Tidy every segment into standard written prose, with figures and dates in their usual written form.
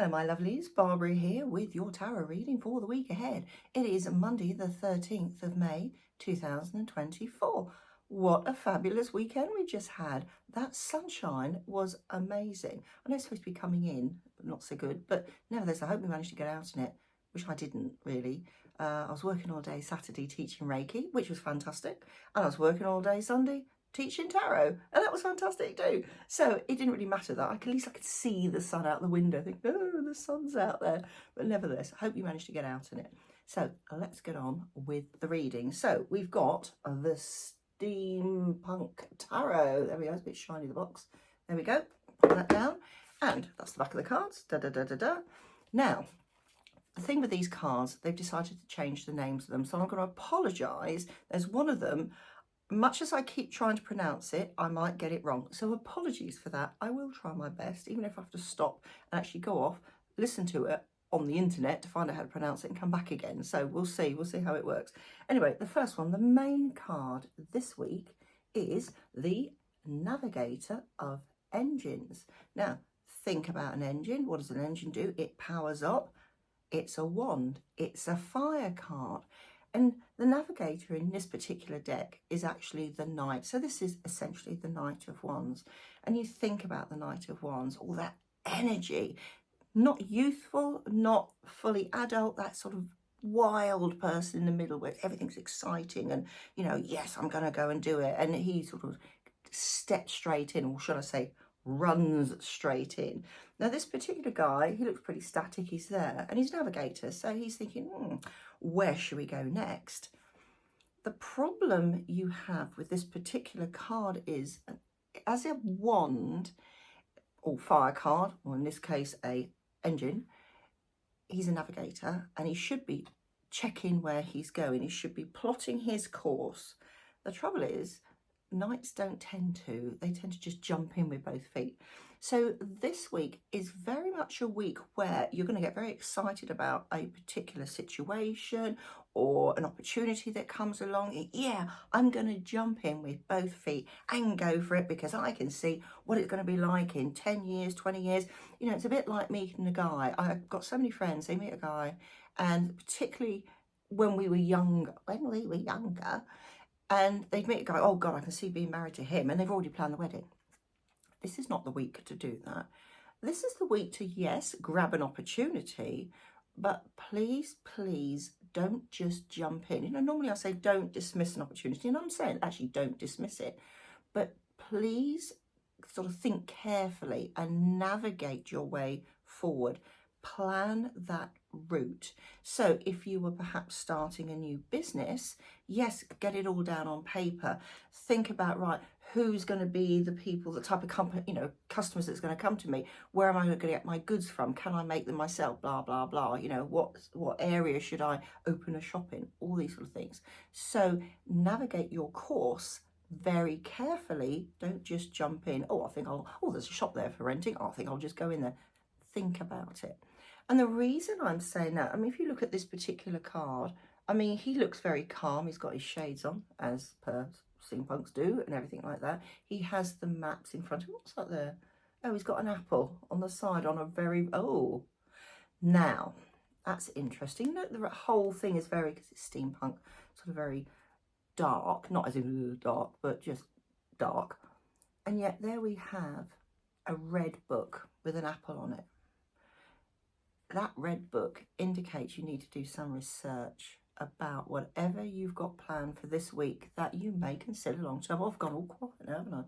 Hello my lovelies, Barbara here with your tarot reading for the week ahead. It is Monday the 13th of May 2024. What a fabulous weekend we just had. That sunshine was amazing. I know it's supposed to be coming in, not so good, but nevertheless I hope we managed to get out in it, which I didn't really. I was working all day Saturday teaching Reiki, which was fantastic, and I was working all day Sunday teaching tarot, and that was fantastic too. So it didn't really matter that at least I could see the sun out the window. Think, oh, the sun's out there. But nevertheless, I hope you managed to get out in it. So let's get on with the reading. So we've got the Steampunk Tarot. There we go. It's a bit shiny, the box. There we go. Put that down, and that's the back of the cards. Da da da da da. Now, the thing with these cards, they've decided to change the names of them, so I'm going to apologise. There's one of them. Much as I keep trying to pronounce it, I might get it wrong. So apologies for that. I will try my best, even if I have to stop and actually go off, listen to it on the internet to find out how to pronounce it and come back again. So we'll see how it works. Anyway, the first one, the main card this week is the Navigator of Engines. Now, think about an engine. What does an engine do? It powers up. It's a wand. It's a fire card. And the Navigator in this particular deck is actually the Knight. So this is essentially the Knight of Wands. And you think about the Knight of Wands, all that energy, not youthful, not fully adult, that sort of wild person in the middle where everything's exciting and, you know, yes, I'm going to go and do it. And he sort of steps straight in, or should I say, runs straight in. Now, this particular guy, he looks pretty static. He's there and he's Navigator. So he's thinking, where should we go next? The problem you have with this particular card is, as a wand or fire card, or in this case, a engine, he's a navigator and he should be checking where he's going. He should be plotting his course. The trouble is, Knights don't tend to. They tend to just jump in with both feet. So this week is very much a week where you're going to get very excited about a particular situation or an opportunity that comes along. Yeah, I'm going to jump in with both feet and go for it because I can see what it's going to be like in 10 years, 20 years. You know, it's a bit like meeting a guy. I've got so many friends, they meet a guy, and particularly when we were younger, and they'd meet a guy, oh God, I can see being married to him, and they've already planned the wedding. This is not the week to do that. This is the week to, yes, grab an opportunity, but please, please don't just jump in. You know, normally I say don't dismiss an opportunity, and I'm saying actually don't dismiss it, but please sort of think carefully and navigate your way forward. Plan that route. So if you were perhaps starting a new business, yes, get it all down on paper. Think about, right, who's going to be the people, the type of company, you know, customers that's going to come to me. Where am I going to get my goods from? Can I make them myself? Blah, blah, blah. You know, what area should I open a shop in? All these sort of things. So navigate your course very carefully. Don't just jump in. Oh, there's a shop there for renting. I think I'll just go in there. Think about it. And the reason I'm saying that, I mean, if you look at this particular card, I mean, he looks very calm. He's got his shades on, as per steampunks do, and everything like that. He has the maps in front of him. What's that there? Oh, he's got an apple on the side on a very, oh. Now, that's interesting. Look, the whole thing is very, because it's steampunk, sort of very dark. Not as in dark, but just dark. And yet there we have a red book with an apple on it. That red book indicates you need to do some research about whatever you've got planned for this week that you may consider long term. I've gone all quiet now, haven't I?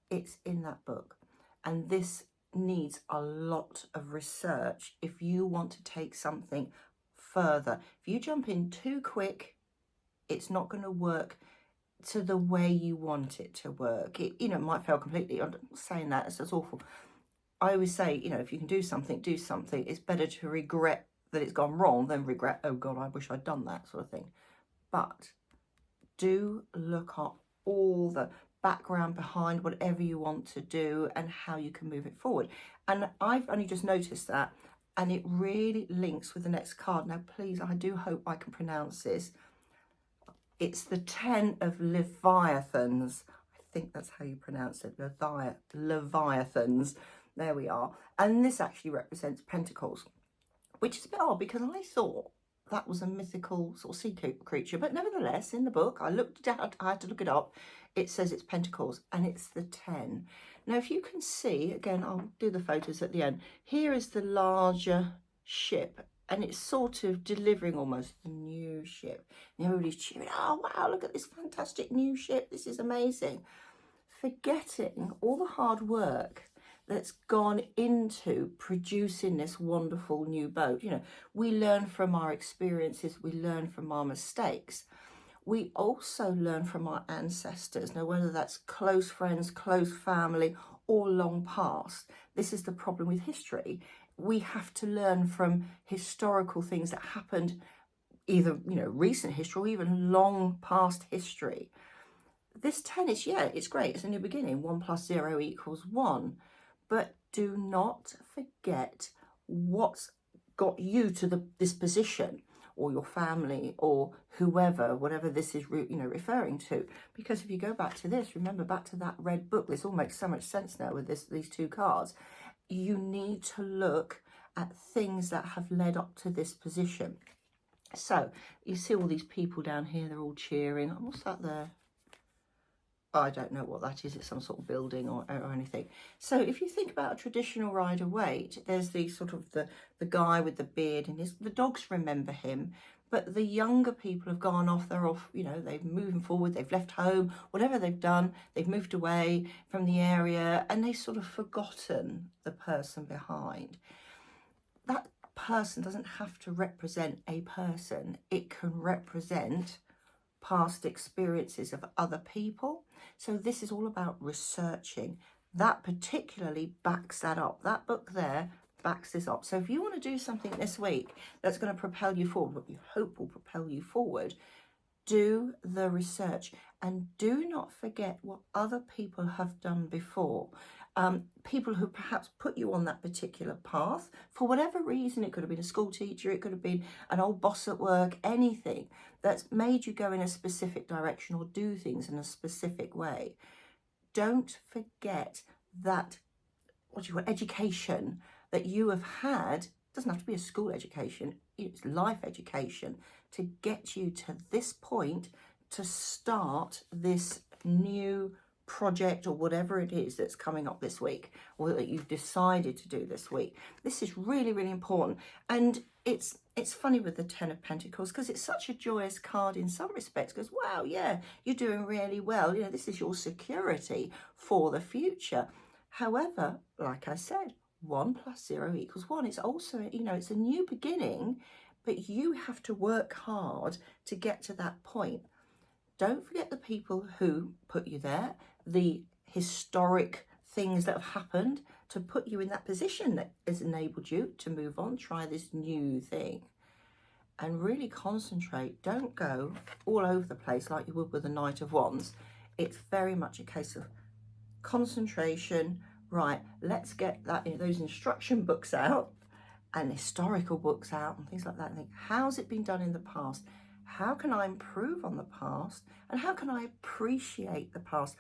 It's in that book. And this needs a lot of research if you want to take something further. If you jump in too quick, it's not going to work to the way you want it to work. It, you know, might fail completely. I'm not saying that, it's awful. I always say, you know, if you can do something, do something. It's better to regret that it's gone wrong than regret, oh God, I wish I'd done that, sort of thing. But do look up all the background behind whatever you want to do and how you can move it forward. And I've only just noticed that, and it really links with the next card. Now, please, I do hope I can pronounce this. It's the 10 of Leviathans. I think that's how you pronounce it, Leviathans. There we are. And this actually represents pentacles, which is a bit odd because I thought that was a mythical sort of sea creature. But nevertheless, in the book, I had to look it up. It says it's pentacles, and it's the 10. Now, if you can see, again, I'll do the photos at the end. Here is the larger ship, and it's sort of delivering almost the new ship. And everybody's cheering, oh, wow, look at this fantastic new ship. This is amazing. Forgetting all the hard work that's gone into producing this wonderful new boat. You know, we learn from our experiences, we learn from our mistakes. We also learn from our ancestors. Now, whether that's close friends, close family, or long past, this is the problem with history. We have to learn from historical things that happened, either, you know, recent history or even long past history. This 10 is, yeah, it's great. It's a new beginning. 1 + 0 = 1. But do not forget what's got you to this position, or your family, or whoever, whatever this is, you know, referring to. Because if you go back to this, remember back to that red book, this all makes so much sense now with these two cards. You need to look at things that have led up to this position. So you see all these people down here, they're all cheering. What's that there? I don't know what that is. It's some sort of building or anything. So if you think about a traditional Rider-Waite, there's the sort of the guy with the beard, and the dogs remember him. But the younger people have gone off. They're off, you know, they've moved forward. They've left home, whatever they've done. They've moved away from the area, and they've sort of forgotten the person behind. That person doesn't have to represent a person. It can represent past experiences of other people. So this is all about researching. That particularly backs that up. That book there backs this up. So if you want to do something this week that's going to propel you forward, what you hope will propel you forward, do the research, and do not forget what other people have done before. People who perhaps put you on that particular path for whatever reason. It could have been a school teacher, it could have been an old boss at work, anything that's made you go in a specific direction or do things in a specific way. Don't forget that education that you have had. Doesn't have to be a school education, it's life education to get you to this point, to start this new project or whatever it is that's coming up this week, or that you've decided to do this week. This is really, really important. And it's funny with the 10 of Pentacles, because it's such a joyous card in some respects, because wow, yeah, you're doing really well. You know, this is your security for the future. However, like I said, 1 + 0 = 1. It's also, you know, it's a new beginning, but you have to work hard to get to that point. Don't forget the people who put you there, the historic things that have happened to put you in that position that has enabled you to move on, try this new thing, and really concentrate. Don't go all over the place like you would with the Knight of Wands. It's very much a case of concentration. Right, let's get that, you know, those instruction books out and historical books out and things like that, and think, how's it been done in the past? How can I improve on the past? And how can I appreciate the past?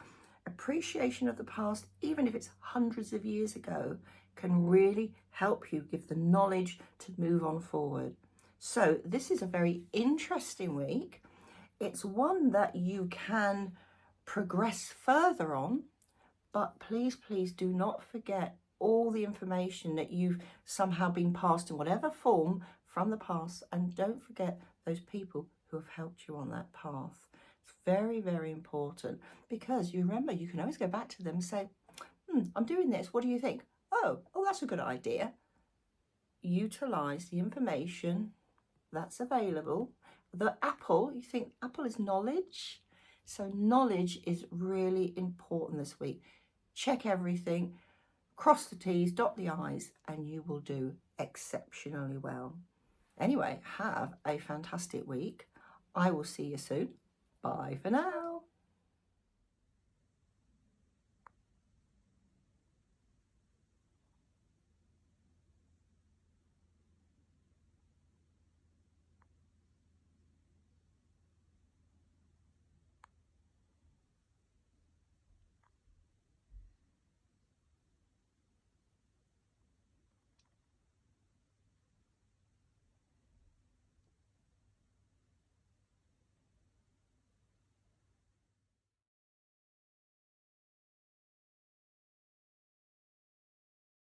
Appreciation of the past, even if it's hundreds of years ago, can really help you give the knowledge to move on forward. So this is a very interesting week. It's one that you can progress further on, but please, please do not forget all the information that you've somehow been passed in whatever form from the past, and don't forget those people who have helped you on that path. It's very, very important, because you remember, you can always go back to them and say, I'm doing this, what do you think? Oh, that's a good idea. Utilize the information that's available. The apple, you think apple is knowledge, so knowledge is really important this week. Check everything, cross the T's, dot the I's, and you will do exceptionally well. Anyway, have a fantastic week. I will see you soon. Bye for now.